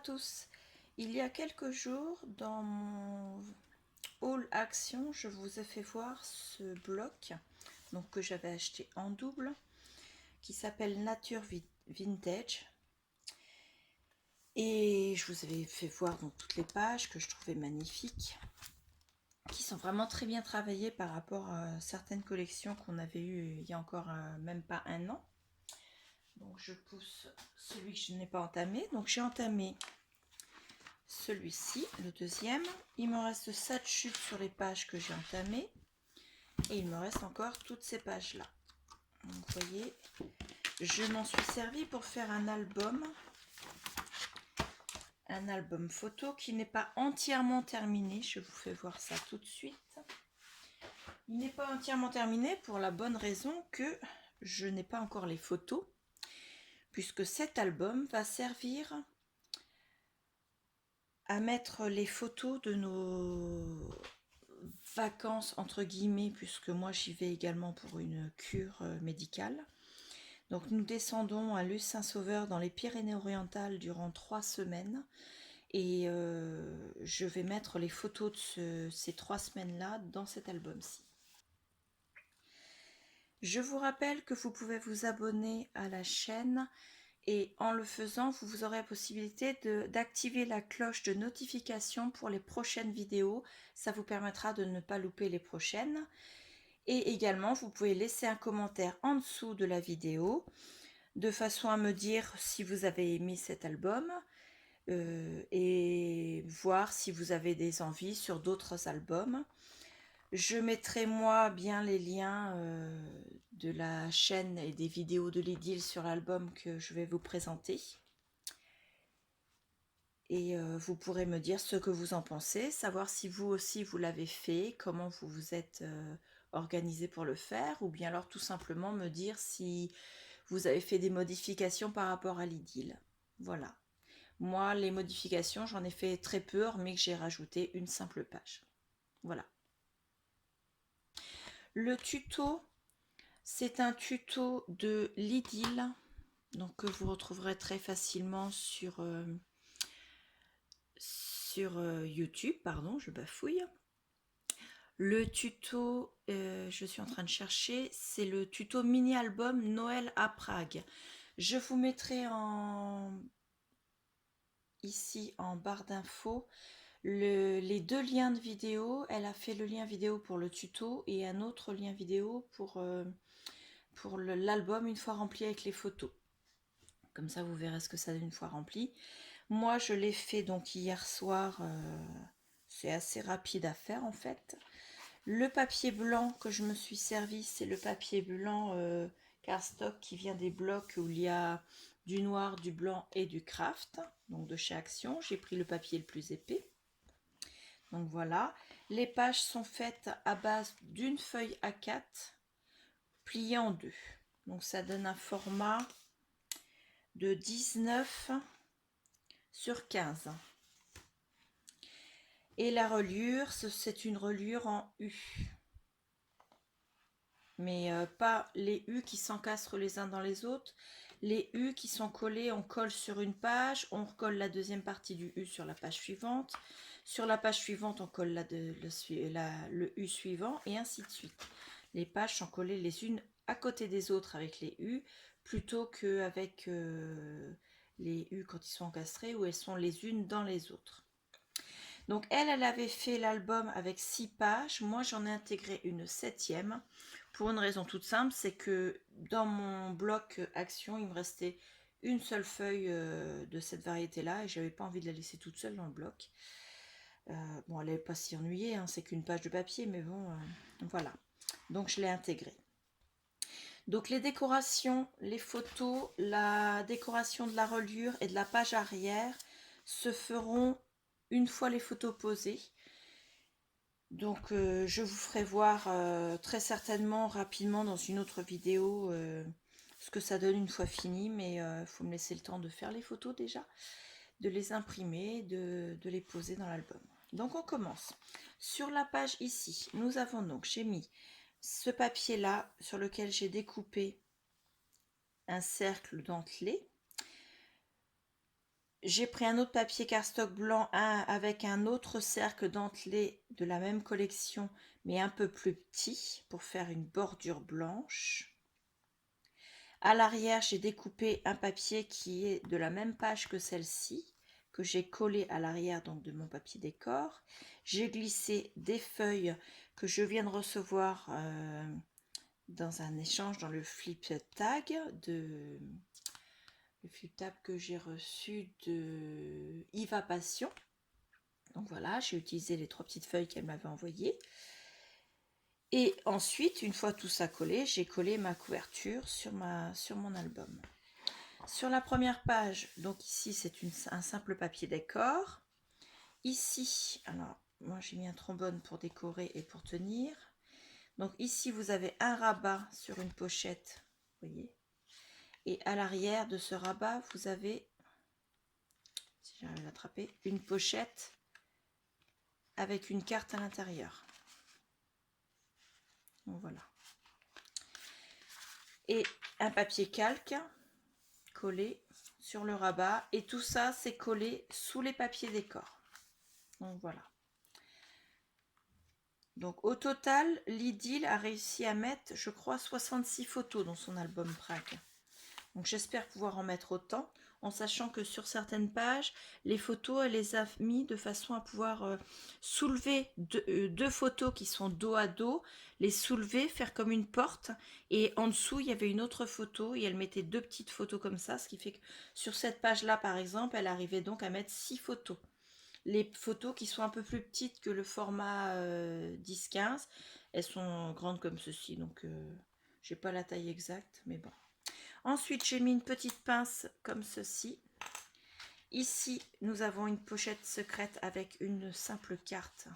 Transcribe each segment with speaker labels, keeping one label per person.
Speaker 1: tous. Il y a quelques jours, dans mon haul action, je vous ai fait voir ce bloc donc, que j'avais acheté en double, qui s'appelle Nature Vintage. Et je vous avais fait voir donc toutes les pages que je trouvais magnifiques, qui sont vraiment très bien travaillées par rapport à certaines collections qu'on avait eues il y a encore même pas un an. Donc je pousse celui que je n'ai pas entamé. Donc j'ai entamé celui-ci, le deuxième. Il me reste 7 chutes sur les pages que j'ai entamées. Et il me reste encore toutes ces pages-là. Vous voyez, je m'en suis servi pour faire un album photo qui n'est pas entièrement terminé. Je vous fais voir ça tout de suite. Il n'est pas entièrement terminé pour la bonne raison que je n'ai pas encore les photos, puisque cet album va servir à mettre les photos de nos vacances entre guillemets, puisque moi j'y vais également pour une cure médicale. Donc nous descendons à Luz Saint-Sauveur dans les Pyrénées-Orientales durant 3 semaines et je vais mettre les photos de ces 3 semaines-là dans cet album-ci. Je vous rappelle que vous pouvez vous abonner à la chaîne et en le faisant, vous aurez la possibilité d'activer la cloche de notification pour les prochaines vidéos. Ça vous permettra de ne pas louper les prochaines. Et également, vous pouvez laisser un commentaire en dessous de la vidéo de façon à me dire si vous avez aimé cet album et voir si vous avez des envies sur d'autres albums. Je mettrai moi bien les liens de la chaîne et des vidéos de l'idylle sur l'album que je vais vous présenter. Et vous pourrez me dire ce que vous en pensez, savoir si vous aussi vous l'avez fait, comment vous vous êtes organisé pour le faire, ou bien alors tout simplement me dire si vous avez fait des modifications par rapport à l'idylle. Voilà. Moi, les modifications, j'en ai fait très peu, hormis que j'ai rajouté une simple page. Voilà. Le tuto, c'est un tuto de l'idylle, donc que vous retrouverez très facilement sur YouTube, pardon, je bafouille. Le tuto, je suis en train de chercher, c'est le tuto mini-album Noël à Prague. Je vous mettrai ici en barre d'infos les 2 liens de vidéo. Elle a fait le lien vidéo pour le tuto et un autre lien vidéo pour l'album une fois rempli avec les photos. Comme ça, vous verrez ce que ça donne une fois rempli. Moi, je l'ai fait donc hier soir. C'est assez rapide à faire en fait. Le papier blanc que je me suis servi, c'est le papier blanc cardstock qui vient des blocs où il y a du noir, du blanc et du craft, donc de chez Action. J'ai pris le papier le plus épais. Donc voilà, les pages sont faites à base d'une feuille A4 pliée en 2. Donc ça donne un format de 19 sur 15. Et la reliure, c'est une reliure en U. Mais pas les U qui s'encastrent les uns dans les autres. Les U qui sont collés, on colle sur une page, on recolle la deuxième partie du U sur la page suivante. Sur la page suivante, on colle le U suivant et ainsi de suite. Les pages sont collées les unes à côté des autres avec les U plutôt qu'avec les U quand ils sont encastrés où elles sont les unes dans les autres. Donc elle avait fait l'album avec 6 pages. Moi, j'en ai intégré une 7e pour une raison toute simple, c'est que dans mon bloc action, il me restait une seule feuille de cette variété-là et j'avais pas envie de la laisser toute seule dans le bloc. Bon, elle n'est pas si ennuyée, hein, c'est qu'une page de papier, mais bon, voilà. Donc je l'ai intégrée. Donc les décorations, les photos, la décoration de la reliure et de la page arrière se feront une fois les photos posées. Donc je vous ferai voir très certainement rapidement dans une autre vidéo ce que ça donne une fois fini, mais il faut me laisser le temps de faire les photos déjà, de les imprimer, de les poser dans l'album. Donc on commence. Sur la page ici, nous avons donc, j'ai mis ce papier là sur lequel j'ai découpé un cercle dentelé. j'ai pris un autre papier cardstock blanc avec un autre cercle dentelé de la même collection, mais un peu plus petit, pour faire une bordure blanche. À l'arrière, j'ai découpé un papier qui est de la même page que celle-ci, que j'ai collé à l'arrière donc de mon papier décor. J'ai glissé des feuilles que je viens de recevoir dans un échange dans le flip tag que j'ai reçu de Yva Passion. Donc voilà, j'ai utilisé les 3 petites feuilles qu'elle m'avait envoyées. Et ensuite, une fois tout ça collé, j'ai collé ma couverture sur mon album. Sur la première page, donc ici c'est un simple papier décor. Ici, alors moi j'ai mis un trombone pour décorer et pour tenir. Donc ici vous avez un rabat sur une pochette, vous voyez. Et à l'arrière de ce rabat, vous avez, si j'arrive à l'attraper, une pochette avec une carte à l'intérieur. Donc voilà. Et un papier calque collé sur le rabat. Et tout ça, c'est collé sous les papiers décor. Donc voilà. Donc au total, L'idylle a réussi à mettre, je crois, 66 photos dans son album Prague. Donc j'espère pouvoir en mettre autant, en sachant que sur certaines pages, les photos, elle les a mis de façon à pouvoir soulever deux photos qui sont dos à dos, les soulever, faire comme une porte, et en dessous, il y avait une autre photo, et elle mettait 2 petites photos comme ça, ce qui fait que sur cette page-là, par exemple, elle arrivait donc à mettre 6 photos. Les photos qui sont un peu plus petites que le format 10-15, elles sont grandes comme ceci, donc j'ai pas la taille exacte, mais bon. Ensuite, j'ai mis une petite pince comme ceci. Ici, nous avons une pochette secrète avec une simple carte.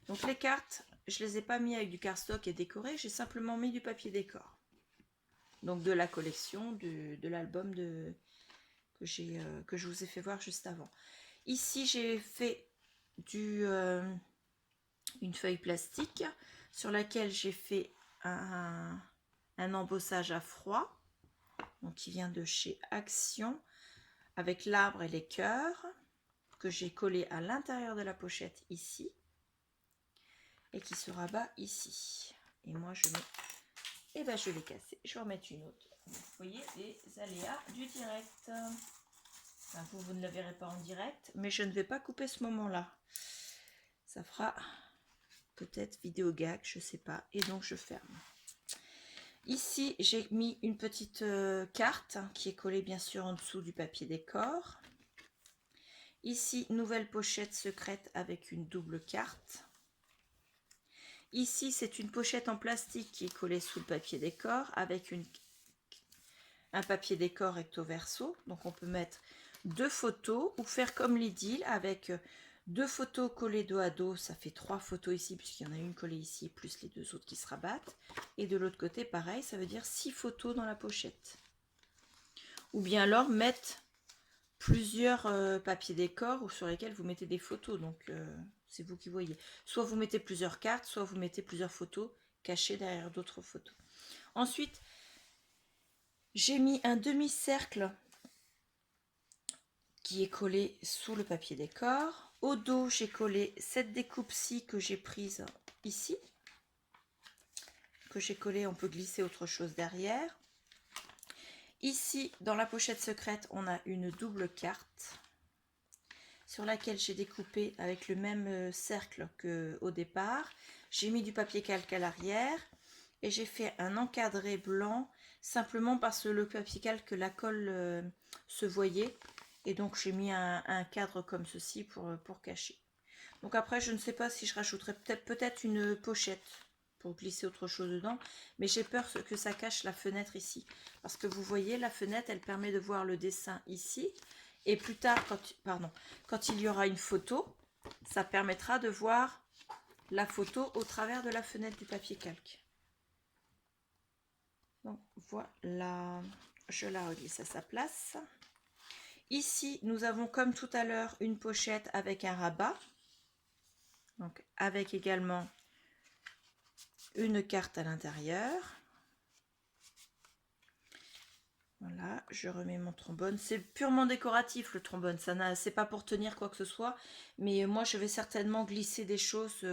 Speaker 1: Donc les cartes, je les ai pas mis avec du cardstock et décoré, j'ai simplement mis du papier décor. Donc de la collection, de l'album que je vous ai fait voir juste avant. Ici, j'ai fait une feuille plastique sur laquelle j'ai fait un embossage à froid, donc qui vient de chez Action, avec l'arbre et les cœurs, que j'ai collé à l'intérieur de la pochette ici, et qui se rabat ici. Et moi, je l'ai cassé. Je vais en remettre une autre. Vous voyez les aléas du direct. Enfin, vous ne la verrez pas en direct, mais je ne vais pas couper ce moment-là. Ça fera peut-être vidéo gag, je sais pas. Et donc, je ferme. Ici, j'ai mis une petite carte qui est collée bien sûr en dessous du papier décor. Ici, nouvelle pochette secrète avec une double carte. Ici, c'est une pochette en plastique qui est collée sous le papier décor avec un papier décor recto verso. Donc, on peut mettre 2 photos ou faire comme L'idylle avec 2 photos collées dos à dos. Ça fait 3 photos ici puisqu'il y en a une collée ici plus les 2 autres qui se rabattent. Et de l'autre côté, pareil, ça veut dire 6 photos dans la pochette. Ou bien alors mettre plusieurs papiers décor sur lesquels vous mettez des photos. Donc, c'est vous qui voyez. Soit vous mettez plusieurs cartes, soit vous mettez plusieurs photos cachées derrière d'autres photos. Ensuite, j'ai mis un demi-cercle qui est collé sous le papier décor. Au dos, j'ai collé cette découpe-ci que j'ai prise ici. Que j'ai collé, on peut glisser autre chose derrière. Ici, dans la pochette secrète, on a une double carte sur laquelle j'ai découpé avec le même cercle qu'au départ. J'ai mis du papier calque à l'arrière et j'ai fait un encadré blanc simplement parce que le papier calque, la colle se voyait, et donc j'ai mis un cadre comme ceci pour cacher. Donc après, je ne sais pas si je rajouterai peut-être une pochette pour glisser autre chose dedans, mais j'ai peur que ça cache la fenêtre ici, parce que vous voyez, la fenêtre, elle permet de voir le dessin ici, et plus tard, quand il y aura une photo, ça permettra de voir la photo au travers de la fenêtre du papier calque. Donc voilà, je la reglisse à sa place. Ici, nous avons comme tout à l'heure une pochette avec un rabat, donc avec également une carte à l'intérieur. Voilà, je remets mon trombone. C'est purement décoratif le trombone, c'est pas pour tenir quoi que ce soit. Mais moi je vais certainement glisser des choses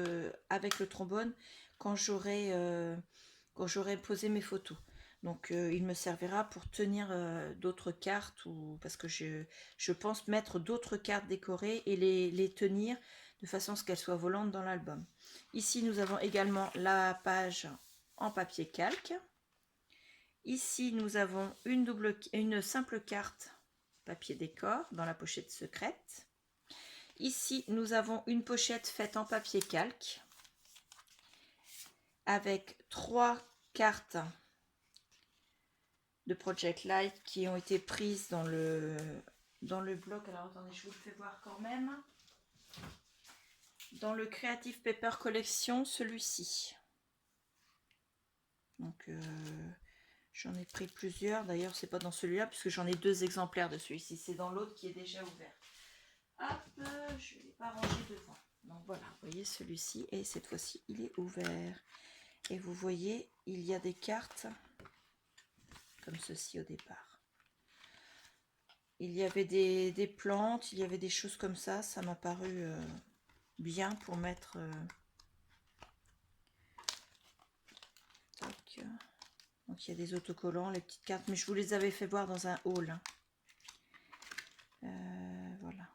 Speaker 1: avec le trombone quand j'aurai posé mes photos. Donc il me servira pour tenir d'autres cartes, ou parce que je pense mettre d'autres cartes décorées et les tenir de façon à ce qu'elles soient volantes dans l'album. Ici nous avons également la page en papier calque. Ici, nous avons une simple carte papier décor dans la pochette secrète. Ici, nous avons une pochette faite en papier calque avec 3 cartes de Project Light qui ont été prises dans le bloc. Alors, attendez, je vous le fais voir quand même. Dans le Creative Paper Collection, celui-ci. Donc, j'en ai pris plusieurs. D'ailleurs, c'est pas dans celui-là puisque j'en ai 2 exemplaires de celui-ci. C'est dans l'autre qui est déjà ouvert. Hop, je ne l'ai pas rangé devant. Donc voilà, vous voyez celui-ci. Et cette fois-ci, il est ouvert. Et vous voyez, il y a des cartes comme ceci au départ. Il y avait des plantes, il y avait des choses comme ça. Ça m'a paru bien pour mettre... Tac. Donc il y a des autocollants, les petites cartes, mais je vous les avais fait voir dans un haul. Voilà.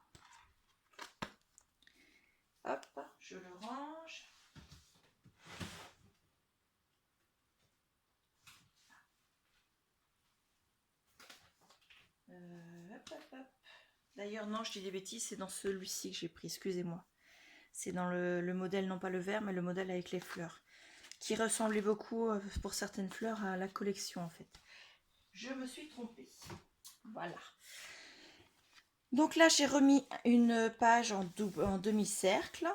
Speaker 1: Hop, je le range. D'ailleurs, non, je dis des bêtises, c'est dans celui-ci que j'ai pris, excusez-moi. C'est dans le modèle, non pas le vert, mais le modèle avec les fleurs, qui ressemblait beaucoup, pour certaines fleurs, à la collection, en fait. Je me suis trompée. Voilà. Donc là, j'ai remis une page en demi-cercle,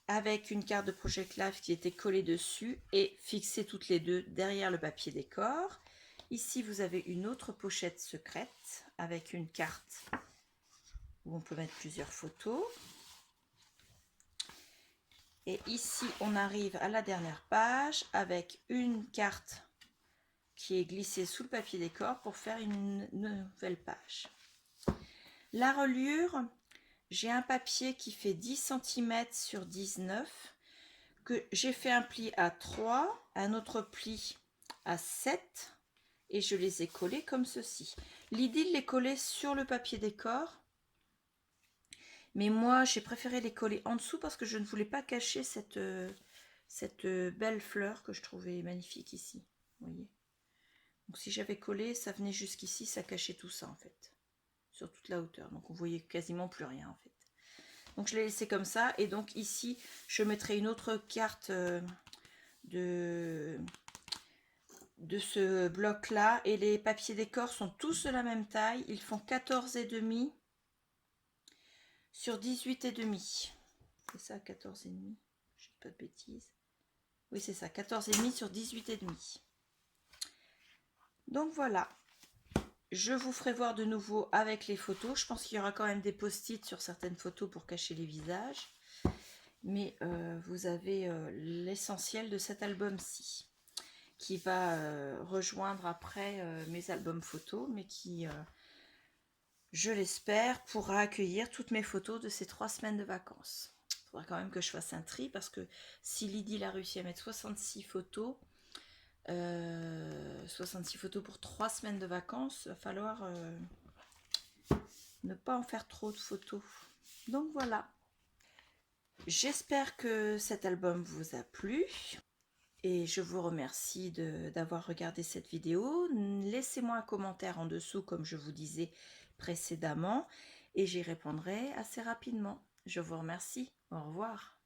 Speaker 1: avec une carte de Project Life qui était collée dessus, et fixée toutes les deux derrière le papier décor. Ici, vous avez une autre pochette secrète, avec une carte où on peut mettre plusieurs photos. Et ici, on arrive à la dernière page avec une carte qui est glissée sous le papier décor pour faire une nouvelle page. La reliure, j'ai un papier qui fait 10 cm sur 19, que j'ai fait un pli à 3, un autre pli à 7, et je les ai collés comme ceci. L'idée de les coller sur le papier décor, mais moi j'ai préféré les coller en dessous parce que je ne voulais pas cacher cette belle fleur que je trouvais magnifique ici. Vous voyez, donc si j'avais collé, ça venait jusqu'ici, ça cachait tout ça en fait, sur toute la hauteur, donc on voyait quasiment plus rien en fait. Donc je l'ai laissé comme ça, et donc ici je mettrai une autre carte de ce bloc là, et les papiers décor sont tous de la même taille, ils font 14,5 sur 18,5. C'est ça, 14,5. Je dis pas de bêtises. Oui, c'est ça, 14,5 sur 18,5. Donc voilà. Je vous ferai voir de nouveau avec les photos. Je pense qu'il y aura quand même des post-it sur certaines photos pour cacher les visages. Mais vous avez l'essentiel de cet album-ci, qui va rejoindre après mes albums photos, mais qui, je l'espère, pourra accueillir toutes mes photos de ces 3 semaines de vacances. Il faudra quand même que je fasse un tri, parce que si Lydie a réussi à mettre 66 photos, 66 photos pour 3 semaines de vacances, il va falloir ne pas en faire trop de photos. Donc voilà. J'espère que cet album vous a plu. Et je vous remercie d'avoir regardé cette vidéo. Laissez-moi un commentaire en dessous, comme je vous disais précédemment, et j'y répondrai assez rapidement. Je vous remercie. Au revoir.